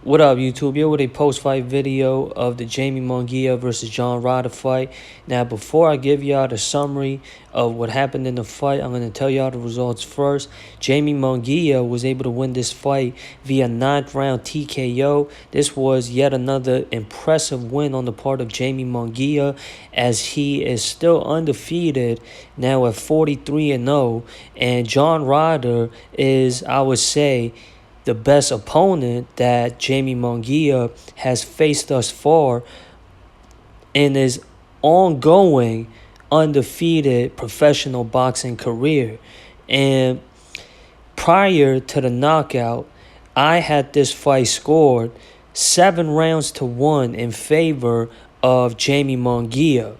What up, YouTube? Here with a post-fight video of the Jaime Munguia versus John Ryder fight. Now, before I give y'all the summary of what happened in the fight, I'm going to tell y'all the results first. Jaime Munguia was able to win this fight via 9th round TKO. This was yet another impressive win on the part of Jaime Munguia, as he is still undefeated now at 43-0. And John Ryder is, I would say, the best opponent that Jaime Munguia has faced thus far in his ongoing undefeated professional boxing career. And prior to the knockout, I had this fight scored 7-1 in favor of Jaime Munguia.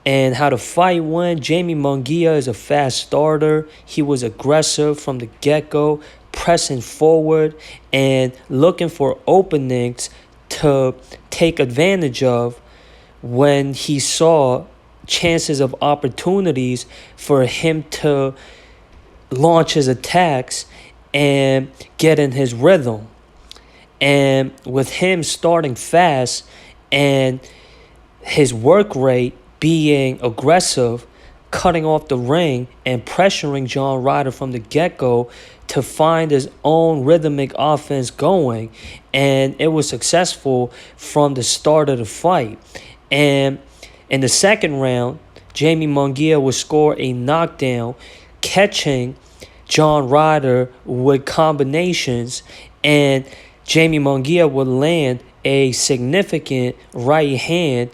And how the fight went, Jaime Munguia is a fast starter. He was aggressive from the get-go, pressing forward and looking for openings to take advantage of when he saw chances of opportunities for him to launch his attacks and get in his rhythm. And with him starting fast and his work rate being aggressive, cutting off the ring and pressuring John Ryder from the get-go to find his own rhythmic offense going. And it was successful from the start of the fight. And in the second round, Jaime Munguia would score a knockdown, catching John Ryder with combinations, and Jaime Munguia would land a significant right hand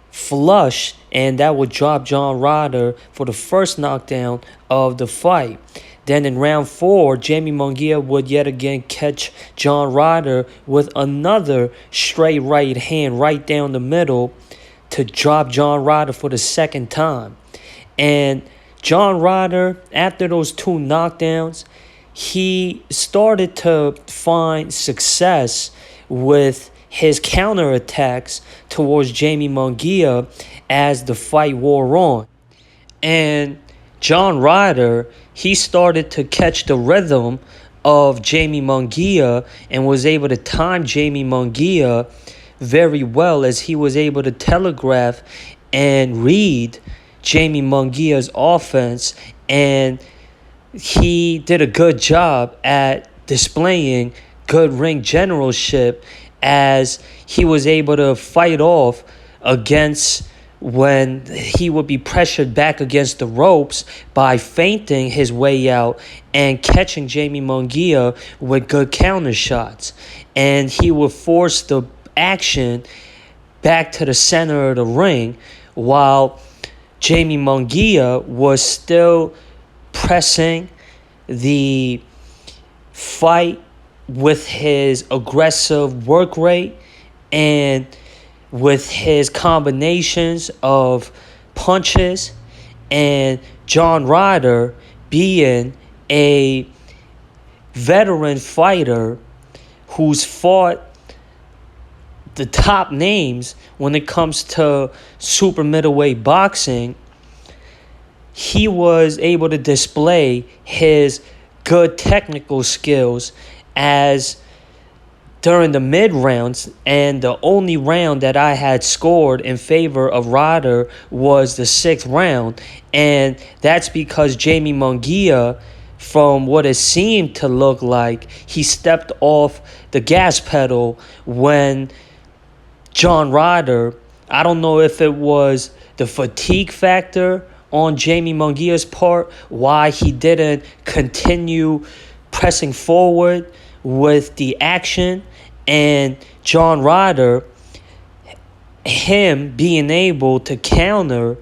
flush, and that would drop John Ryder for the first knockdown of the fight. Then in round 4, Jaime Munguia would yet again catch John Ryder with another straight right hand right down the middle to drop John Ryder for the second time. And John Ryder, after those 2 knockdowns, he started to find success with his counterattacks towards Jaime Munguia as the fight wore on. And John Ryder, he started to catch the rhythm of Jaime Munguia and was able to time Jaime Munguia very well, as he was able to telegraph and read Jaime Munguia's offense, and he did a good job at displaying good ring generalship, as he was able to fight off against when he would be pressured back against the ropes by feinting his way out and catching Jaime Munguia with good counter shots. And he would force the action back to the center of the ring, while Jaime Munguia was still pressing the fight with his aggressive work rate and with his combinations of punches. And John Ryder, being a veteran fighter who's fought the top names when it comes to super middleweight boxing, he was able to display his good technical skills, as during the mid rounds, and the only round that I had scored in favor of Ryder was the 6th round. And that's because Jaime Munguia, from what it seemed to look like, he stepped off the gas pedal when John Ryder, I don't know if it was the fatigue factor on Jaime Munguia's part, why he didn't continue pressing forward with the action, and John Ryder, him being able to counter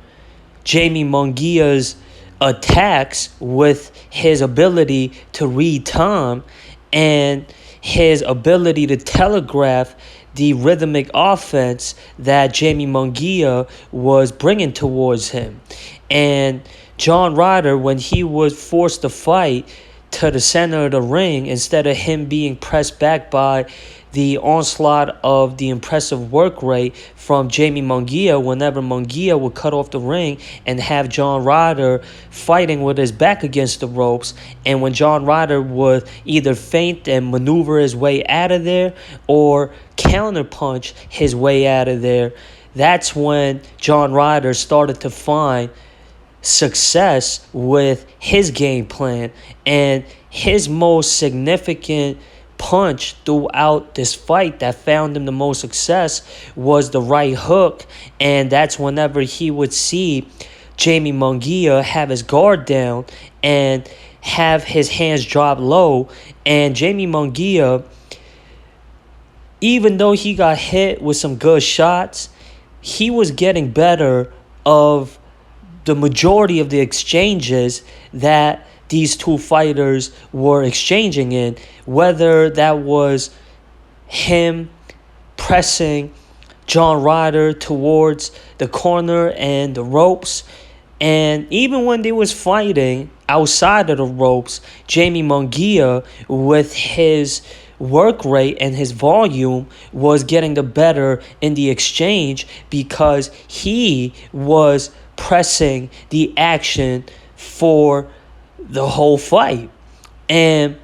Jaime Munguia's attacks with his ability to read time and his ability to telegraph the rhythmic offense that Jaime Munguia was bringing towards him. And John Ryder, when he was forced to fight to the center of the ring instead of him being pressed back by the onslaught of the impressive work rate from Jaime Munguia whenever Munguia would cut off the ring and have John Ryder fighting with his back against the ropes. And when John Ryder would either feint and maneuver his way out of there or counterpunch his way out of there, that's when John Ryder started to find success with his game plan. And his most significant punch throughout this fight that found him the most success was the right hook. And that's whenever he would see Jaime Munguia have his guard down and have his hands drop low. And Jaime Munguia, even though he got hit with some good shots, he was getting better of the majority of the exchanges that these two fighters were exchanging in, whether that was him pressing John Ryder towards the corner and the ropes. And even when they was fighting outside of the ropes, Jaime Munguia, with his work rate and his volume, was getting the better in the exchange because he was pressing the action for the whole fight. And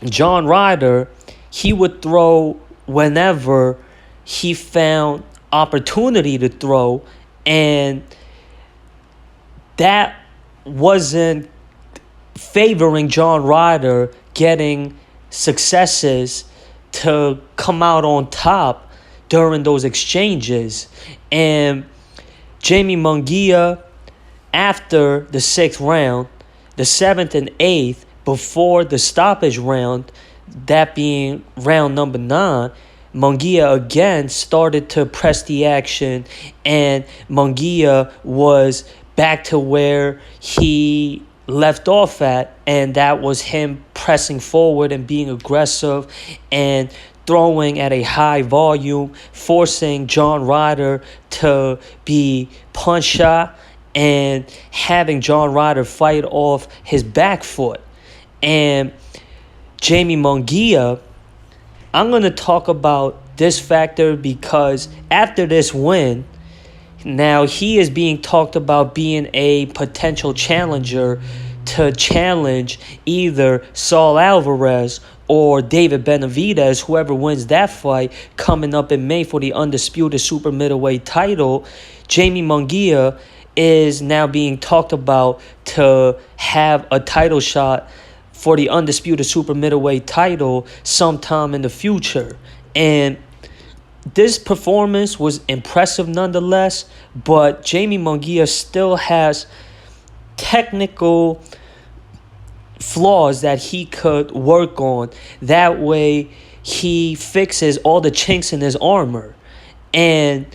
John Ryder, he would throw whenever he found opportunity to throw, and that wasn't favoring John Ryder getting successes to come out on top during those exchanges. And Jaime Munguia, after the 6th round, the 7th and 8th, before the stoppage round, that being round number 9, Munguia again started to press the action, and Munguia was back to where he left off at, and that was him pressing forward and being aggressive and throwing at a high volume, forcing John Ryder to be punch shot and having John Ryder fight off his back foot. And Jaime Munguia, I'm going to talk about this factor because after this win, now he is being talked about being a potential challenger to challenge either Saul Alvarez or David Benavidez, whoever wins that fight coming up in May for the undisputed super middleweight title. Jaime Munguia is now being talked about to have a title shot for the undisputed super middleweight title sometime in the future. And this performance was impressive nonetheless, but Jaime Munguia still has technical flaws that he could work on. That way he fixes all the chinks in his armor. And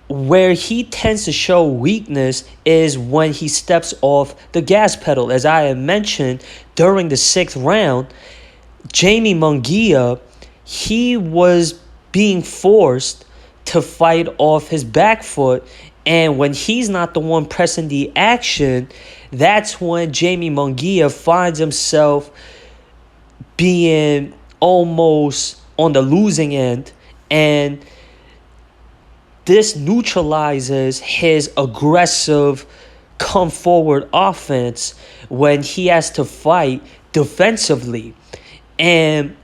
where he tends to show weakness is when he steps off the gas pedal. As I had mentioned, during the 6th round, Jaime Munguia, he was being forced to fight off his back foot. And when he's not the one pressing the action, that's when Jaime Munguia finds himself being almost on the losing end. And this neutralizes his aggressive come forward offense when he has to fight defensively. And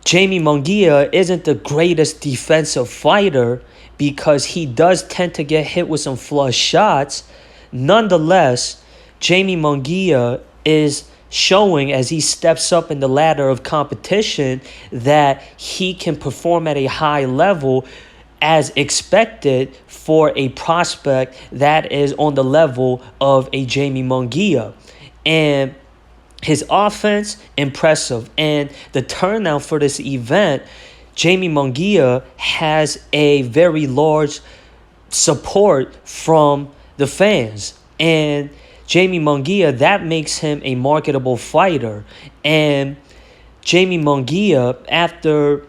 Jaime Munguia isn't the greatest defensive fighter because he does tend to get hit with some flush shots. Nonetheless, Jaime Munguia is showing as he steps up in the ladder of competition that he can perform at a high level as expected for a prospect that is on the level of a Jaime Munguia. And his offense, impressive. And the turnout for this event, Jaime Munguia has a very large support from the fans. And Jaime Munguia, that makes him a marketable fighter. And Jaime Munguia, after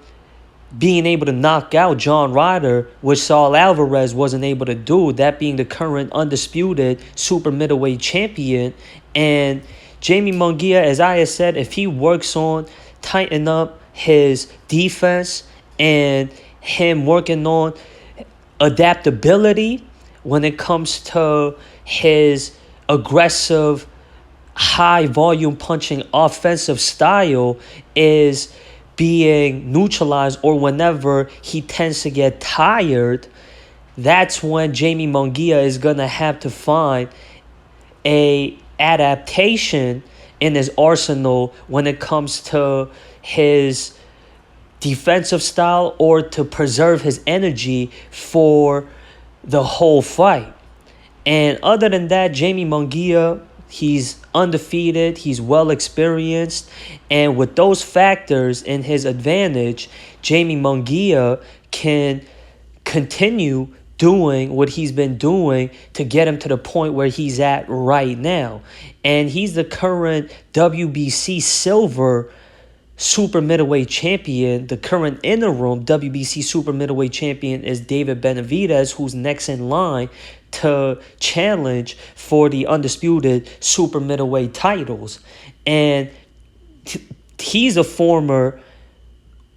being able to knock out John Ryder, which Saul Alvarez wasn't able to do, that being the current undisputed super middleweight champion, and Jaime Munguia, as I had said, if he works on tighten up his defense and him working on adaptability when it comes to his aggressive, high volume punching offensive style is being neutralized, or whenever he tends to get tired, that's when Jaime Munguia is going to have to find a adaptation in his arsenal when it comes to his defensive style, or to preserve his energy for the whole fight. And other than that, Jaime Munguia, he's undefeated, he's well experienced, and with those factors in his advantage, Jaime Munguia can continue doing what he's been doing to get him to the point where he's at right now. And he's the current WBC silver super middleweight champion. The current interim WBC super middleweight champion is David Benavidez, who's next in line to challenge for the undisputed super middleweight titles. And he's a former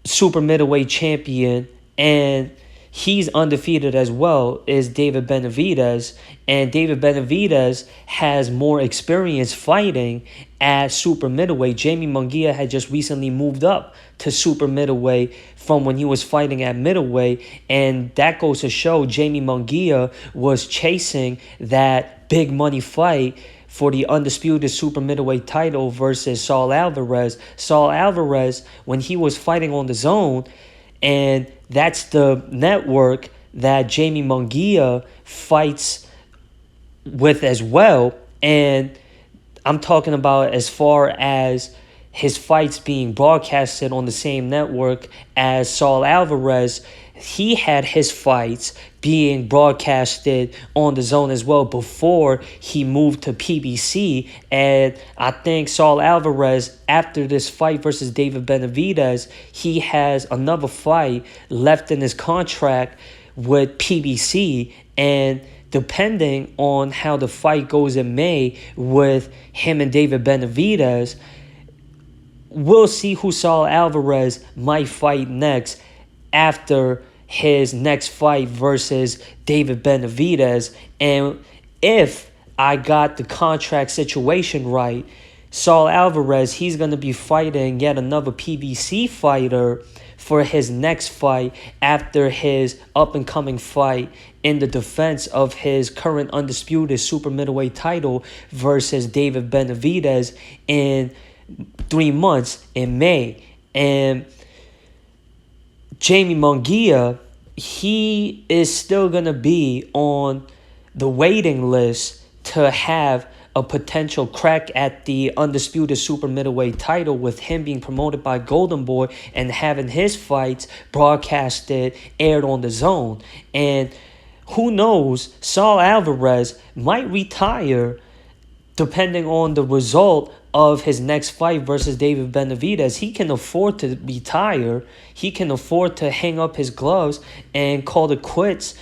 super middleweight champion, and he's undefeated as well, is David Benavidez. And David Benavidez has more experience fighting at super middleweight. Jaime Munguia had just recently moved up to super middleweight from when he was fighting at middleweight. And that goes to show Jaime Munguia was chasing that big money fight for the undisputed super middleweight title versus Saul Alvarez. Saul Alvarez, when he was fighting on the Zone, and that's the network that Jaime Munguia fights with as well. And I'm talking about as far as his fights being broadcasted on the same network as Saul Alvarez. He had his fights being broadcasted on the Zone as well before he moved to PBC. And I think Saul Alvarez, after this fight versus David Benavidez, he has another fight left in his contract with PBC. And depending on how the fight goes in May with him and David Benavidez, we'll see who Saul Alvarez might fight next after his next fight versus David Benavidez. And if I got the contract situation right, Saul Alvarez, he's going to be fighting yet another PBC fighter for his next fight after his up-and-coming fight in the defense of his current undisputed super middleweight title versus David Benavidez in 3 months in May. And Jaime Munguia, he is still going to be on the waiting list to have a potential crack at the undisputed super middleweight title, with him being promoted by Golden Boy and having his fights broadcasted, aired on the Zone. And who knows, Saul Alvarez might retire depending on the result of his next fight versus David Benavidez. He can afford to retire. He can afford to hang up his gloves and call it quits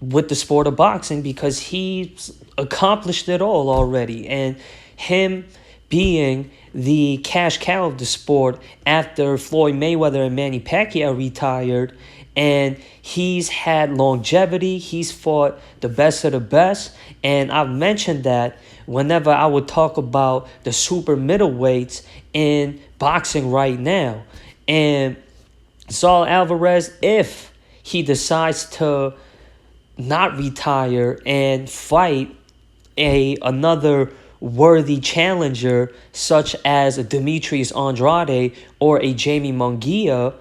with the sport of boxing, because he's accomplished it all already. And him being the cash cow of the sport after Floyd Mayweather and Manny Pacquiao retired, and he's had longevity. He's fought the best of the best. And I've mentioned that whenever I would talk about the super middleweights in boxing right now. And Saul Alvarez, if he decides to not retire and fight another worthy challenger such as a Demetrius Andrade or a Jaime Munguia,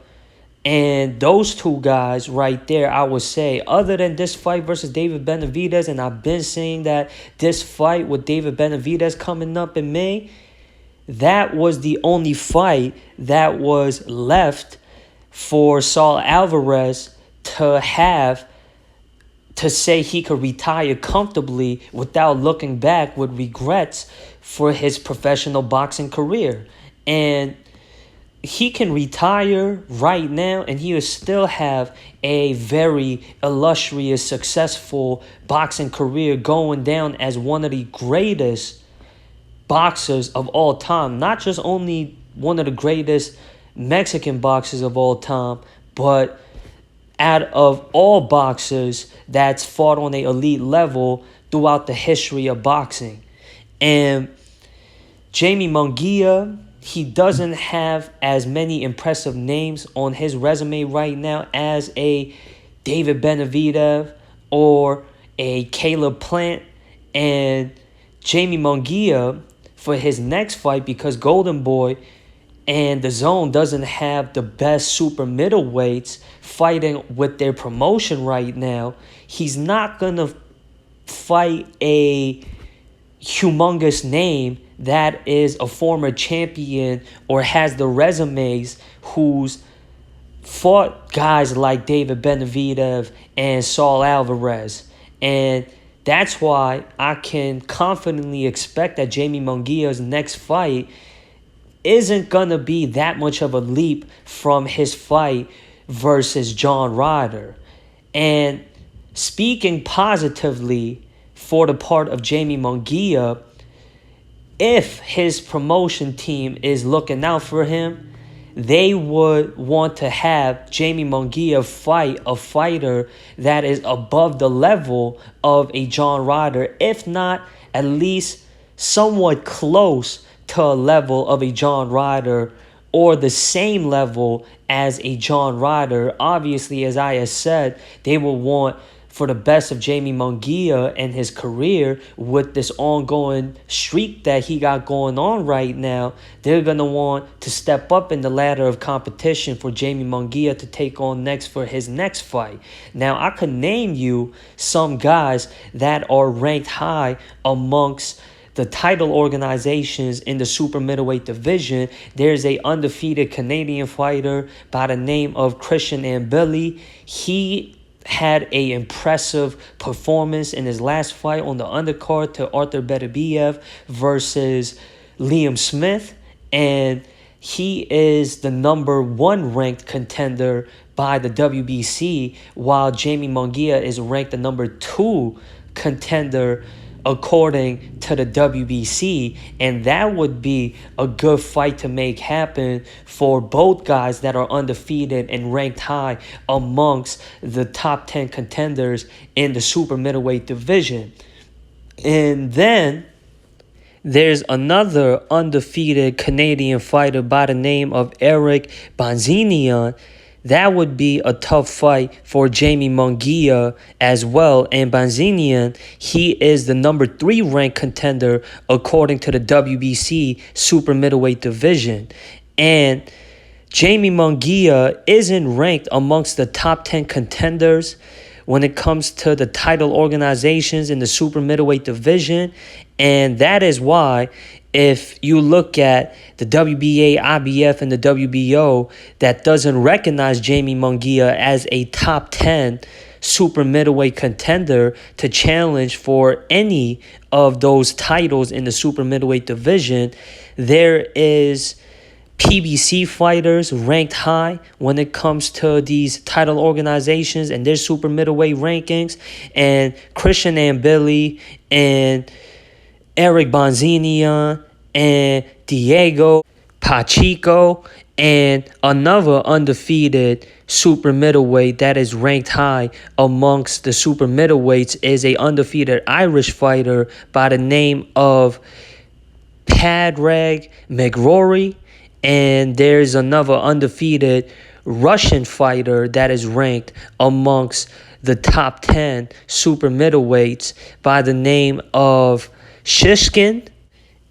and those two guys right there, I would say, other than this fight versus David Benavidez, and I've been saying that this fight with David Benavidez coming up in May, that was the only fight that was left for Saul Alvarez to have to say he could retire comfortably without looking back with regrets for his professional boxing career. And he can retire right now and he will still have a very illustrious, successful boxing career, going down as one of the greatest boxers of all time. Not just only one of the greatest Mexican boxers of all time, but out of all boxers that's fought on an elite level throughout the history of boxing. And Jaime Munguia, he doesn't have as many impressive names on his resume right now as a David Benavidez or a Caleb Plant. And Jaime Munguia, for his next fight, because Golden Boy and the Zone doesn't have the best super middleweights fighting with their promotion right now, he's not going to fight a humongous name that is a former champion or has the resumes who's fought guys like David Benavidez and Saul Alvarez. And that's why I can confidently expect that Jaime Munguia's next fight isn't going to be that much of a leap from his fight versus John Ryder. And speaking positively for the part of Jaime Munguia, if his promotion team is looking out for him, they would want to have Jaime Munguia fight a fighter that is above the level of a John Ryder, if not at least somewhat close to a level of a John Ryder or the same level as a John Ryder. Obviously, as I have said, they will want for the best of Jaime Munguia and his career with this ongoing streak that he got going on right now. They're going to want to step up in the ladder of competition for Jaime Munguia to take on next for his next fight. Now, I could name you some guys that are ranked high amongst the title organizations in the super middleweight division. There's a undefeated Canadian fighter by the name of Christian Ambili. He had a impressive performance in his last fight on the undercard to Arthur Beterbiev versus Liam Smith, and he is the #1 ranked contender by the WBC, while Jaime Munguia is ranked the #2 contender according to the WBC. And that would be a good fight to make happen for both guys that are undefeated and ranked high amongst the top 10 contenders in the super middleweight division. And then there's another undefeated Canadian fighter by the name of Eric Banzinian. That would be a tough fight for Jaime Munguia as well. And Banzinian, he is the #3 ranked contender according to the WBC super middleweight division. And Jaime Munguia isn't ranked amongst the top 10 contenders when it comes to the title organizations in the super middleweight division. And that is why, if you look at the WBA, IBF, and the WBO, that doesn't recognize Jaime Munguia as a top 10 super middleweight contender to challenge for any of those titles in the super middleweight division, there is PBC fighters ranked high when it comes to these title organizations and their super middleweight rankings. And Christian Ambili and Eric Banzinian and Diego Pacheco and another undefeated super middleweight that is ranked high amongst the super middleweights is a undefeated Irish fighter by the name of Padraig McRory. And there's another undefeated Russian fighter that is ranked amongst the top 10 super middleweights by the name of Shishkin.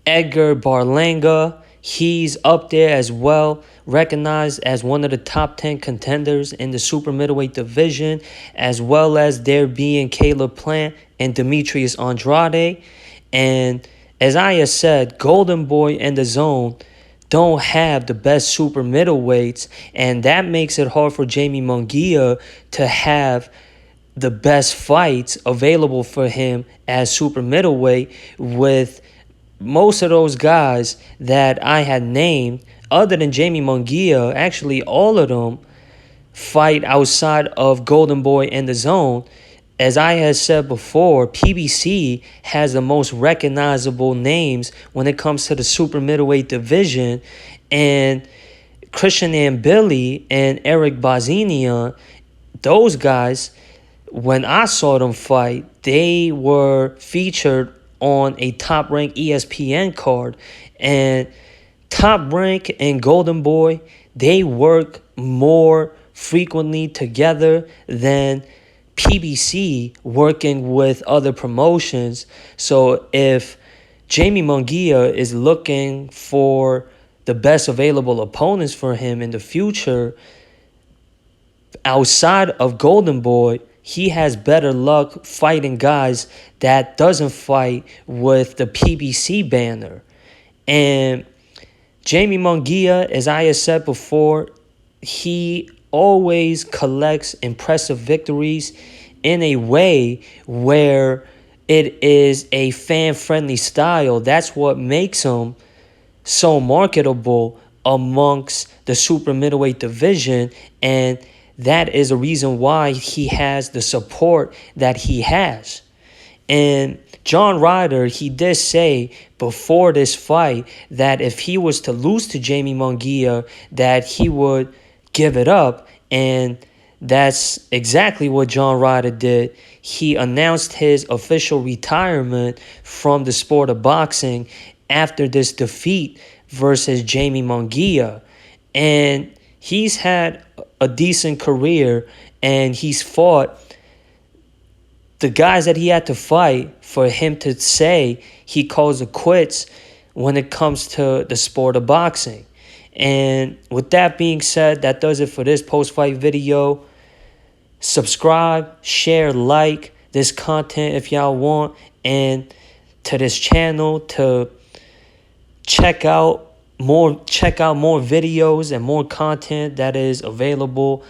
Edgar Berlanga, he's up there as well, recognized as one of the top 10 contenders in the super middleweight division, as well as there being Caleb Plant and Demetrius Andrade. And as I have said, Golden Boy and the Zone don't have the best super middleweights, and that makes it hard for Jaime Munguia to have the best fights available for him as super middleweight, with most of those guys that I had named, other than Jaime Munguia, actually all of them fight outside of Golden Boy and the Zone. as I had said before, PBC has the most recognizable names when it comes to the super middleweight division. And Christian Ambili and Eric Bazinian, those guys, when I saw them fight, they were featured on a top-ranked ESPN card. And Top Rank and Golden Boy, they work more frequently together than PBC working with other promotions. So if Jaime Munguia is looking for the best available opponents for him in the future, outside of Golden Boy, he has better luck fighting guys that doesn't fight with the PBC banner. And Jaime Munguia, as I have said before, he always collects impressive victories in a way where it is a fan-friendly style. That's what makes him so marketable amongst the super middleweight division, and that is a reason why he has the support that he has. And John Ryder, he did say before this fight that if he was to lose to Jaime Munguia, that he would give it up. And that's exactly what John Ryder did. He announced his official retirement from the sport of boxing after this defeat versus Jaime Munguia. And he's had a decent career, and he's fought the guys that he had to fight for him to say he calls it quits when it comes to the sport of boxing. And with that being said, that does it for this post-fight video. Subscribe, share, like this content if y'all want, and to this channel to check out more videos and more content that is available.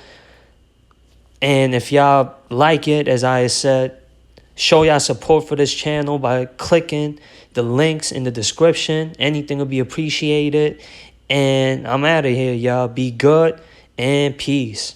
And if y'all like it, as I said, show y'all support for this channel by clicking the links in the description. Anything will be appreciated. And I'm out of here, y'all. Be good and peace.